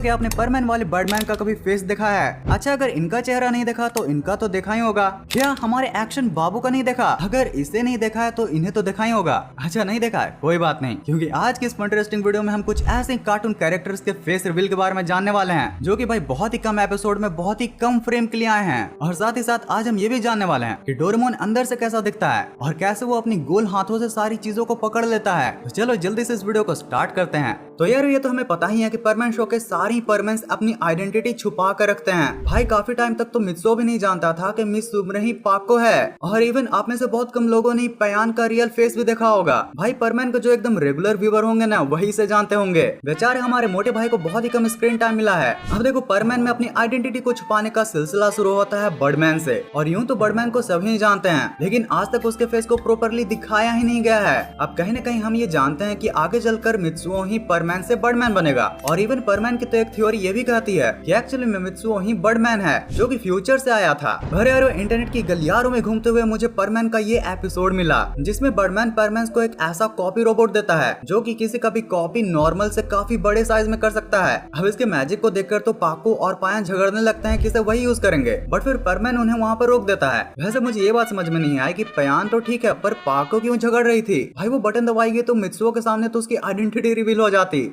क्या आपने परमैन वाले बर्डमैन का कभी फेस देखा है? अच्छा, अगर इनका चेहरा नहीं देखा तो इनका तो देखा ही होगा। क्या हमारे एक्शन बाबू का नहीं देखा? अगर इसे नहीं देखा है तो इन्हें तो देखा ही होगा। अच्छा, नहीं देखा है, कोई बात नहीं, क्योंकि आज की इस इंटरेस्टिंग वीडियो में हम कुछ ऐसे कार्टून कैरेक्टर्स के फेस रिवील के बारे में जानने वाले हैं, जो कि भाई बहुत ही कम एपिसोड में बहुत ही कम फ्रेम के लिए आए हैं। और साथ ही साथ आज हम ये भी जानने वाले हैं कि डोरेमोन अंदर से कैसा दिखता है और कैसे वो अपनी गोल हाथों से सारी चीजों को पकड़ लेता है। तो चलो जल्दी से इस वीडियो को स्टार्ट करते हैं। तो यार, ये तो हमें पता ही है कि परमैन शो के सारी परमैन्स अपनी आइडेंटिटी छुपा कर रखते हैं। भाई काफी टाइम तक तो मित्सुओ भी नहीं जानता था कि मिस सुब्रही पाको है, और इवन आप में से बहुत कम लोगों ने पयान का रियल फेस भी देखा होगा। भाई परमैन को जो एकदम रेगुलर व्यूअर होंगे ना, वही से जानते होंगे। बेचारे हमारे मोटे भाई को बहुत ही कम स्क्रीन टाइम मिला है। अब देखो, परमैन में अपनी आइडेंटिटी को छुपाने का सिलसिला शुरू होता है बर्डमैन से। और यूं तो बर्डमैन को सभी जानते हैं, लेकिन आज तक उसके फेस को प्रॉपर्ली दिखाया ही नहीं गया है। अब कहीं न कहीं हम ये जानते हैं कि आगे चलकर मित्सुओ ही परमैन से बर्डमैन बनेगा। और इवन परमैन की तो एक थ्योरी ये भी कहती है कि एक्चुअली में मित्सुओ ही बर्डमैन है, जो कि फ्यूचर से आया था। अरे यार, इंटरनेट की गलियारों में घूमते हुए मुझे परमैन का ये एपिसोड मिला, जिसमें बर्डमैन परमैन को एक ऐसा कॉपी रोबोट देता है, जो कि किसी का भी कॉपी नॉर्मल से काफी बड़े साइज में कर सकता है। अब इसके मैजिक को देखकर तो पाको और पायन झगड़ने लगते हैं कि इसे वही यूज करेंगे, बट फिर परमैन उन्हें वहाँ पर रोक देता है। वैसे मुझे ये बात समझ में नहीं आई कि पयान तो ठीक है, पर पाको क्यों झगड़ रही थी? भाई वो बटन दबाएगी तो मित्सुओ के सामने तो उसकी आइडेंटिटी रिवील हो जाती।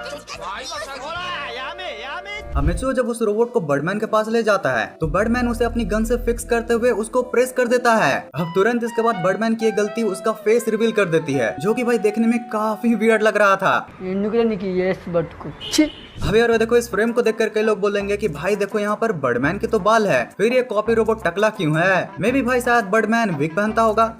अब मित्सुओ जब उस रोबोट को बर्डमैन के पास ले जाता है, तो बर्डमैन उसे अपनी गन से फिक्स करते हुए उसको प्रेस कर देता है। अब तुरंत इसके बाद बर्डमैन की एक गलती उसका फेस रिवील कर देती है, जो कि भाई देखने में काफी वियर्ड लग रहा था। अब यार देखो, इस फ्रेम को देखकर कई लोग बोलेंगे कि भाई देखो, यहाँ पर बर्डमैन के तो बाल है, फिर ये कॉपी रोबोट टकला क्यों है? मे भी भाई शायद बर्डमैन विग पहनता होगा।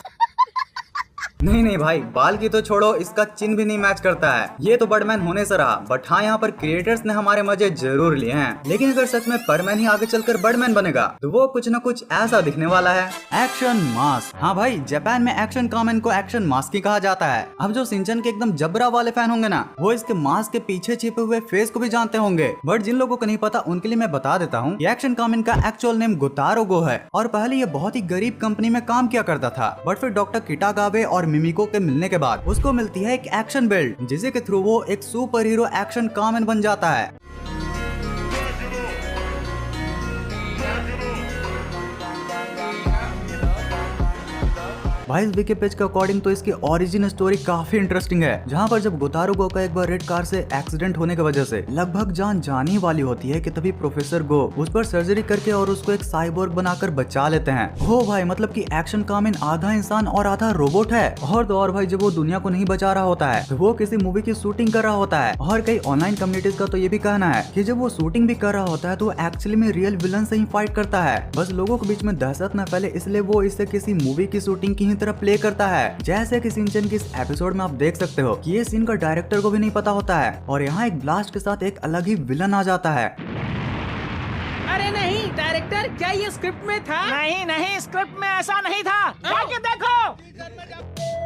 नहीं भाई, बाल की तो छोड़ो, इसका चिन्ह भी नहीं मैच करता है। ये तो बर्डमैन होने से रहा, बट हाँ, यहाँ पर क्रिएटर्स ने हमारे मजे जरूर लिए हैं। लेकिन अगर सच में परमैन ही आगे चलकर बर्डमैन बनेगा, तो वो कुछ न कुछ ऐसा दिखने वाला है। Action mask. हाँ भाई, जापान में एक्शन कामेन को एक्शन मास्क ही कहा जाता है। अब जो सिंचन के एकदम जबरा वाले फैन होंगे ना, वो इसके मास्क के पीछे छिपे हुए फेस को भी जानते होंगे। बट जिन लोगों को नहीं पता, उनके लिए मैं बता देता हूँ, एक्शन कामेन का एक्चुअल नेम गोतारो गो है। और पहले ये बहुत ही गरीब कंपनी में काम किया करता था, बट फिर डॉक्टर किटागावे और मिमिको के मिलने के बाद उसको मिलती है एक एक्शन बेल्ट, जिसे के थ्रू वो एक सुपर हीरो एक्शन कामेन बन जाता है। भाई इस विकी पेज के अकॉर्डिंग तो इसकी ओरिजिन स्टोरी काफी इंटरेस्टिंग है, जहाँ पर जब गोतारो गो का एक बार रेड कार से एक्सीडेंट होने की वजह से लगभग जान जाने ही वाली होती है, कि तभी प्रोफेसर गो उस पर सर्जरी करके और उसको एक साइबोर्ग बनाकर बचा लेते हैं। हो भाई, मतलब कि एक्शन कामेन आधा इंसान और आधा रोबोट है। और तो और भाई, जब वो दुनिया को नहीं बचा रहा होता है, तो वो किसी मूवी की शूटिंग कर रहा होता है। और कई ऑनलाइन कम्युनिटीज का तो ये भी कहना है कि जब वो शूटिंग भी कर रहा होता है, तो एक्चुअली में रियल विलन से ही फाइट करता है, बस लोगों के बीच में दहशत न फैले इसलिए वो इसे किसी मूवी की शूटिंग की तरह प्ले करता है। जैसे कि सिंचन की इस एपिसोड में आप देख सकते हो कि ये सीन का डायरेक्टर को भी नहीं पता होता है, और यहाँ एक ब्लास्ट के साथ एक अलग ही विलन आ जाता है। अरे नहीं डायरेक्टर, क्या ये स्क्रिप्ट में था? नहीं, स्क्रिप्ट में ऐसा नहीं था, जाके देखो।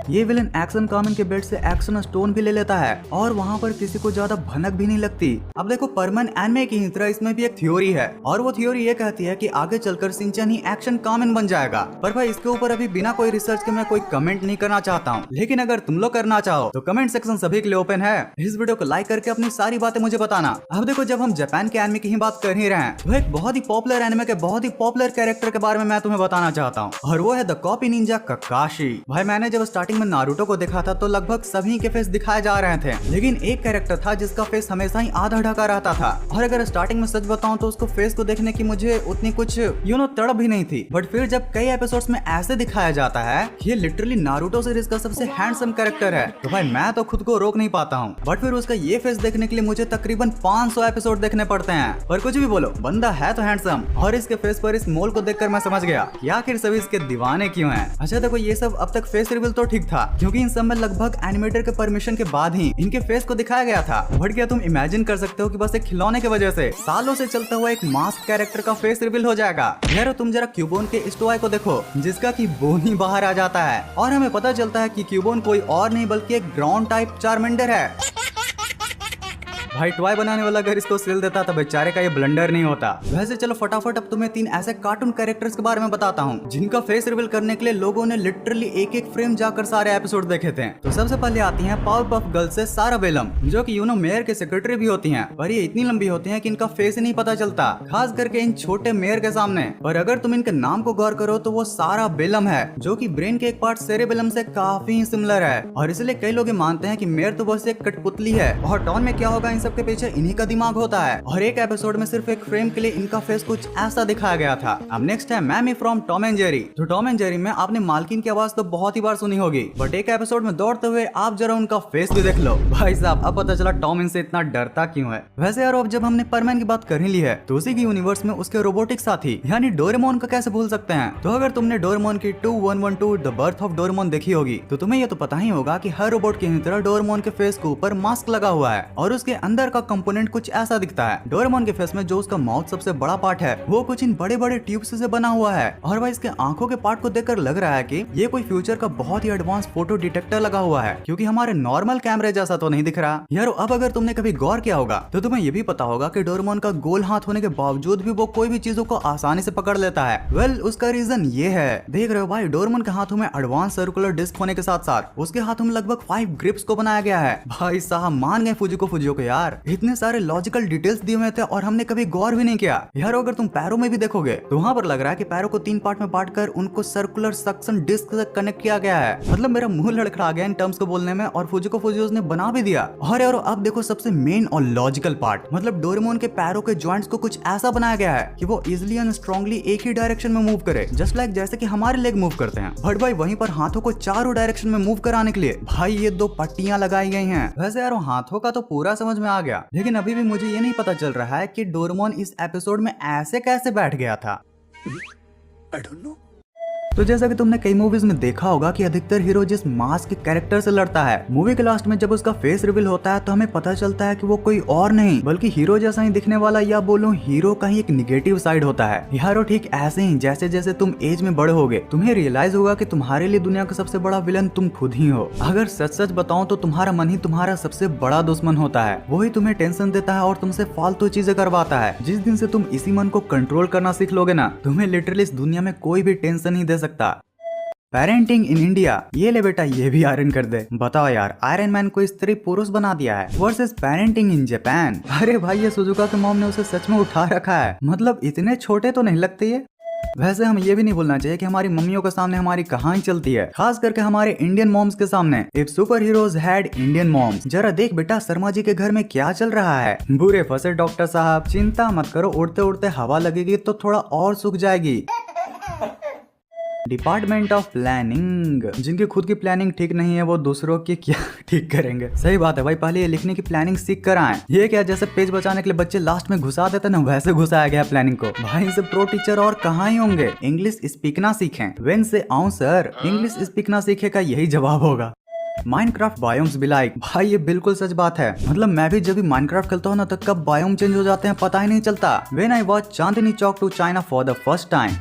ये विलन एक्शन कामेन के बेल्ट से एक्शन स्टोन भी ले लेता है, और वहाँ पर किसी को ज्यादा भनक भी नहीं लगती। अब देखो, परमैन एनिमे की तरह इसमें भी एक थ्योरी है, और वो थ्योरी ये कहती है कि आगे चलकर सिंचन ही एक्शन कामेन बन जाएगा। पर भाई इसके ऊपर अभी बिना कोई रिसर्च के मैं कोई कमेंट नहीं करना चाहता हूँ, लेकिन अगर तुम लोग करना चाहो तो कमेंट सेक्शन सभी के लिए ओपन है। इस वीडियो को लाइक करके अपनी सारी बातें मुझे बताना। अब देखो, जब हम जापान के एनिमे की ही बात कर ही रहे हैं, तो एक बहुत ही पॉपुलर एनिमे के बहुत ही पॉपुलर कैरेक्टर के बारे में मैं तुम्हें बताना चाहता हूँ, और वो है द कॉपी निंजा ककाशी। भाई मैंने जब स्टार्टिंग में नारुतो को देखा था, तो लगभग सभी के फेस दिखाए जा रहे थे, लेकिन एक कैरेक्टर था जिसका फेस हमेशा ही आधा ढका रहता था। और अगर स्टार्टिंग में सच बताऊं तो उसको फेस को देखने की मुझे उतनी कुछ तड़प भी नहीं थी। बट फिर जब कई एपिसोड्स में ऐसे दिखाया जाता है कि ये लिटरली नारुतो सीरीज का सबसे हैंडसम कैरेक्टर है, तो भाई मैं तो खुद को रोक नहीं पाता हूँ। बट फिर उसका ये फेस देखने के लिए मुझे तकरीबन 500 एपिसोड देखने पड़ते हैं। पर कुछ भी बोलो, बंदा है तो हैंडसम, और इसके फेस पर इस मोल को देखकर मैं समझ गया कि आखिर सभी इसके दीवाने क्यों हैं। अच्छा देखो, ये सब अब तक फेस रिवील तो ठीक था, क्योंकि इन सब में लगभग एनिमेटर के परमिशन के बाद ही इनके फेस को दिखाया गया था। बट क्या तुम इमेजिन कर सकते हो कि बस एक खिलौने की वजह से सालों से चलता हुआ एक मास्क कैरेक्टर का फेस रिवील हो जाएगा? यार तुम जरा क्यूबोन के इस टॉय को देखो, जिसका की बोन ही बाहर आ जाता है, और हमें पता चलता है कि क्यूबोन कोई और नहीं बल्कि एक ग्राउंड टाइप चार्मेंडर है। भाई टॉय बनाने वाला अगर इसको सिल देता तो बेचारे का ये ब्लंडर नहीं होता। वैसे चलो फटाफट अब तुम्हें 3 ऐसे कार्टून कैरेक्टर्स के बारे में बताता हूँ जिनका फेस रिवील करने के लिए लोगों ने लिटरली एक फ्रेम जाकर सारे एपिसोड देखे थे। तो सबसे पहले आती है पावरपफ गर्ल्स से सारा बेलम, जो कि मेयर के सेक्रेटरी भी होती हैं, पर ये इतनी लंबी होती हैं कि इनका फेस ही नहीं पता चलता, खास करके इन छोटे मेयर के सामने। और अगर तुम इनके नाम को गौर करो तो वो सारा बेलम है, जो कि ब्रेन के एक पार्ट सेरेबेलम से काफी सिमिलर है, और इसलिए कई लोग मानते हैं कि मेयर तो बस एक कठपुतली है और टॉन में क्या होगा इन सब के पीछे इन्हीं का दिमाग होता है। और एक एपिसोड में सिर्फ एक फ्रेम के लिए इनका फेस कुछ ऐसा दिखाया गया था। अब नेक्स्ट है मैमी फ्रॉम टॉम एंड जेरी। तो टॉम एंड जेरी में आपने मालकिन की आवाज तो बहुत ही बार सुनी होगी, बट एक एपिसोड में दौड़ते हुए आप जरा उनका फेस भी देख लो। भाई साहब अब पता चला टॉम इनसे इतना डरता क्यों है। वैसे यार अब जब हमने परमैन की बात कर ही ली है तो उसी की यूनिवर्स में उसके रोबोटिक साथी यानी डोरेमोन का कैसे भूल सकते हैं। तो अगर तुमने डोरेमोन की 2112 द बर्थ ऑफ डोरेमोन देखी होगी तो तुम्हें ये तो पता ही होगा कि हर रोबोट की तरह डोरेमोन के फेस के ऊपर मास्क लगा हुआ है और उसके अंदर का कंपोनेंट कुछ ऐसा दिखता है। डोरेमोन के फेस में जो उसका माउथ सबसे बड़ा पार्ट है वो कुछ इन बड़े बड़े ट्यूब्स से बना हुआ है, और वह इसके आंखों के पार्ट को देखकर लग रहा है कि ये कोई फ्यूचर का बहुत ही एडवांस फोटो डिटेक्टर लगा हुआ है, क्योंकि हमारे नॉर्मल कैमरे जैसा तो नहीं दिख रहा यार। अब अगर तुमने कभी गौर किया होगा तो तुम्हें ये भी पता होगा कि डोरेमोन का गोल हाथ होने के बावजूद भी वो कोई भी चीजों को आसानी से पकड़ लेता है। वेल उसका रीजन ये है, देख रहे हो भाई डोरेमोन के हाथों में एडवांस सर्कुलर डिस्क होने के साथ साथ उसके हाथों में लगभग 5 ग्रिप्स को बनाया गया है। भाई साहब मान गए फुजिको को यार, इतने सारे लॉजिकल डिटेल्स दिए हुए थे और हमने कभी गौर भी नहीं किया यार। अगर तुम पैरों में भी देखोगे तो वहाँ पर लग रहा है कि पैरों को 3 पार्ट में बांटकर उनको सर्कुलर सक्शन डिस्क से कनेक्ट किया गया है। मतलब मेरा मुंह लड़खड़ा गया इन टर्म्स को बोलने में, और फुजिको ने बना भी दिया। और यार अब देखो सबसे मेन और लॉजिकल पार्ट, मतलब डोरेमोन के पैरों के जॉइंट्स को कुछ ऐसा बनाया गया है कि वो इजिली एंड स्ट्रांगली एक ही डायरेक्शन में मूव करे, जस्ट लाइक जैसे कि हमारे लेग मूव करते हैं। बट भाई वहीं पर हाथों को चारों डायरेक्शन में मूव कराने के लिए भाई ये 2 पट्टियां लगाई गई हैं। वैसे यार हाथों का तो पूरा समझ में आ गया, लेकिन अभी भी मुझे ये नहीं पता चल रहा है कि डोरेमोन इस एपिसोड में ऐसे कैसे बैठ गया था। I don't know. तो जैसा कि तुमने कई मूवीज में देखा होगा कि अधिकतर हीरो जिस मास्क के कैरेक्टर से लड़ता है, मूवी के लास्ट में जब उसका फेस रिवील होता है तो हमें पता चलता है कि वो कोई और नहीं बल्कि हीरो जैसा ही दिखने वाला, या बोलूं हीरो का ही एक निगेटिव साइड होता है। यारो ठीक ऐसे ही जैसे जैसे तुम एज में बड़े होगे तुम्हें रियलाइज होगा कि तुम्हारे लिए दुनिया का सबसे बड़ा विलन तुम खुद ही हो। अगर सच सच बताऊं तो तुम्हारा मन ही तुम्हारा सबसे बड़ा दुश्मन होता है, वही तुम्हें टेंशन देता है और तुमसे फालतू चीजें करवाता है। जिस दिन से तुम इसी मन को कंट्रोल करना सीख लोगे ना, तुम्हें लिटरली इस दुनिया में कोई भी टेंशन नहीं दे सकता। पेरेंटिंग इन इंडिया, ये ले बेटा ये भी आयरन कर दे। बताओ यार आयरन मैन को स्त्री पुरुष बना दिया है वर्सेस पेरेंटिंग इन जापान। अरे भाई ये सुजुका के मॉम ने उसे सच में उठा रखा है, मतलब इतने छोटे तो नहीं लगते ये। वैसे हम ये भी नहीं भूलना चाहिए कि हमारी मम्मियों के सामने हमारी कहानी चलती है, खास करके हमारे इंडियन मॉम्स के सामने। If super heroes had Indian moms, जरा देख बेटा शर्मा जी के घर में क्या चल रहा है। बुरे फंसे डॉक्टर साहब, चिंता मत करो, उड़ते उड़ते हवा लगेगी तो थोड़ा और सूख जाएगी। डिपार्टमेंट ऑफ प्लानिंग, जिनकी खुद की प्लानिंग ठीक नहीं है वो दूसरों की क्या ठीक करेंगे। सही बात है भाई, पहले ये लिखने की प्लानिंग सीख कर आए। ये क्या जैसे पेज बचाने के लिए बच्चे लास्ट में घुसा देते ना, वैसे घुसाया गया प्लानिंग को। भाई इनसे प्रो टीचर और कहाँ ही होंगे। इंग्लिश स्पीकना सीखें। वेन से आऊं सर, इंग्लिश स्पीकना सीखे का यही जवाब होगा। माइनक्राफ्ट बायोम्स भी लाइक, भाई ये बिल्कुल सच बात है। मतलब मैं भी जब भी माइनक्राफ्ट खेलता हूँ ना तो कब बायोम चेंज हो जाते हैं पता ही नहीं चलता। When I watch Chandni Chowk to China for the first time.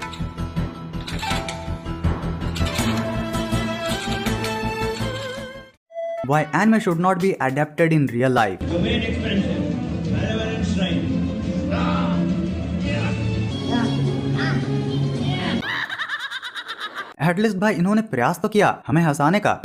Why anime should not be adapted in real life? Domain expansion, malevolent strike. At least भाई इन्होंने प्रयास तो किया हमें हंसाने का।